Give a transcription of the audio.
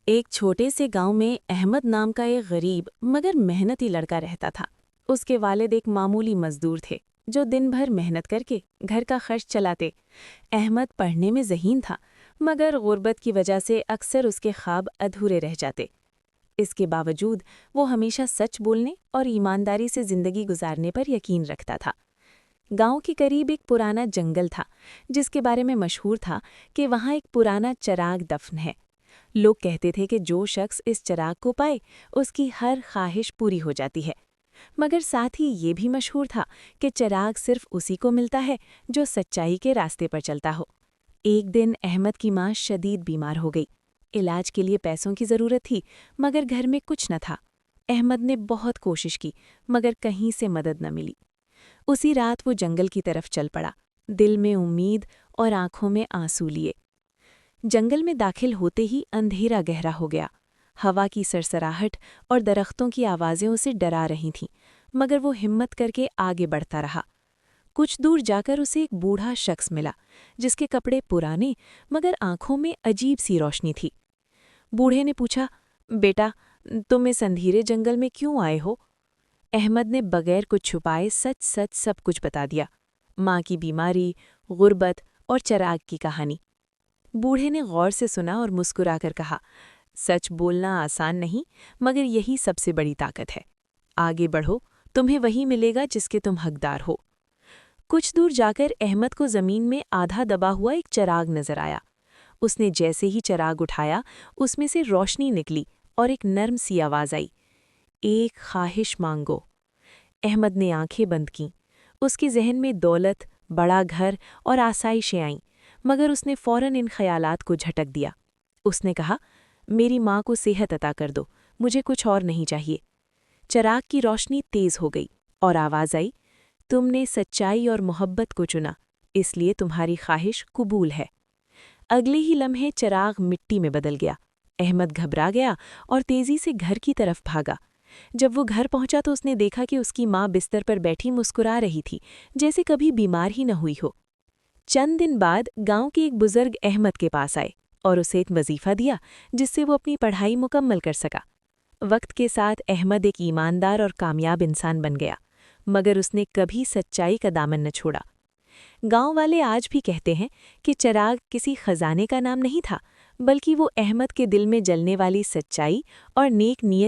ایک چھوٹے سے گاؤں میں احمد نام کا ایک غریب مگر محنتی لڑکا رہتا تھا۔ اس کے والد ایک معمولی مزدور تھے جو دن بھر محنت کر کے گھر کا خرچ چلاتے۔ احمد پڑھنے میں ذہین تھا مگر غربت کی وجہ سے اکثر اس کے خواب ادھورے رہ جاتے۔ اس کے باوجود وہ ہمیشہ سچ بولنے اور ایمانداری سے زندگی گزارنے پر یقین رکھتا تھا۔ گاؤں کے قریب ایک پرانا جنگل تھا جس کے بارے میں مشہور تھا کہ وہاں ایک پرانا چراغ دفن ہے۔ لوگ کہتے تھے کہ جو شخص اس چراغ کو پائے اس کی ہر خواہش پوری ہو جاتی ہے، مگر ساتھ ہی یہ بھی مشہور تھا کہ چراغ صرف اسی کو ملتا ہے جو سچائی کے راستے پر چلتا ہو۔ ایک دن احمد کی ماں شدید بیمار ہو گئی۔ علاج کے لیے پیسوں کی ضرورت تھی مگر گھر میں کچھ نہ تھا۔ احمد نے بہت کوشش کی مگر کہیں سے مدد نہ ملی۔ اسی رات وہ جنگل کی طرف چل پڑا، دل میں امید اور آنکھوں میں آنسو لیے۔ جنگل میں داخل ہوتے ہی اندھیرا گہرا ہو گیا۔ ہوا کی سرسراہٹ اور درختوں کی آوازیں اسے ڈرا رہی تھیں، مگر وہ ہمت کر کے آگے بڑھتا رہا۔ کچھ دور جا کر اسے ایک بوڑھا شخص ملا جس کے کپڑے پرانے مگر آنکھوں میں عجیب سی روشنی تھی۔ بوڑھے نے پوچھا، بیٹا تم اس اندھیرے جنگل میں کیوں آئے ہو؟ احمد نے بغیر کچھ چھپائے سچ سچ سب کچھ بتا دیا، ماں کی بیماری، غربت اور چراغ کی کہانی۔ بوڑھے نے غور سے سنا اور مسکرا کر کہا، سچ بولنا آسان نہیں مگر یہی سب سے بڑی طاقت ہے۔ آگے بڑھو، تمہیں وہی ملے گا جس کے تم حقدار ہو۔ کچھ دور جا کر احمد کو زمین میں آدھا دبا ہوا ایک چراغ نظر آیا۔ اس نے جیسے ہی چراغ اٹھایا اس میں سے روشنی نکلی اور ایک نرم سی آواز آئی، ایک خواہش مانگو۔ احمد نے آنکھیں بند کیں۔ اس کے ذہن میں دولت، بڑا گھر اور آسائشیں آئیں، مگر اس نے فوراً ان خیالات کو جھٹک دیا۔ اس نے کہا، میری ماں کو صحت عطا کر دو، مجھے کچھ اور نہیں چاہیے۔ چراغ کی روشنی تیز ہو گئی اور آواز آئی، تم نے سچائی اور محبت کو چنا، اس لیے تمہاری خواہش قبول ہے۔ اگلے ہی لمحے چراغ مٹی میں بدل گیا۔ احمد گھبرا گیا اور تیزی سے گھر کی طرف بھاگا۔ جب وہ گھر پہنچا تو اس نے دیکھا کہ اس کی ماں بستر پر بیٹھی مسکرا رہی تھی، جیسے کبھی بیمار ہی نہ ہوئی ہو۔ چند دن بعد گاؤں کے ایک بزرگ احمد کے پاس آئے اور اسے ایک وظیفہ دیا جس سے وہ اپنی پڑھائی مکمل کر سکا۔ وقت کے ساتھ احمد ایک ایماندار اور کامیاب انسان بن گیا، مگر اس نے کبھی سچائی کا دامن نہ چھوڑا۔ گاؤں والے آج بھی کہتے ہیں کہ چراغ کسی خزانے کا نام نہیں تھا، بلکہ وہ احمد کے دل میں جلنے والی سچائی اور نیک نیت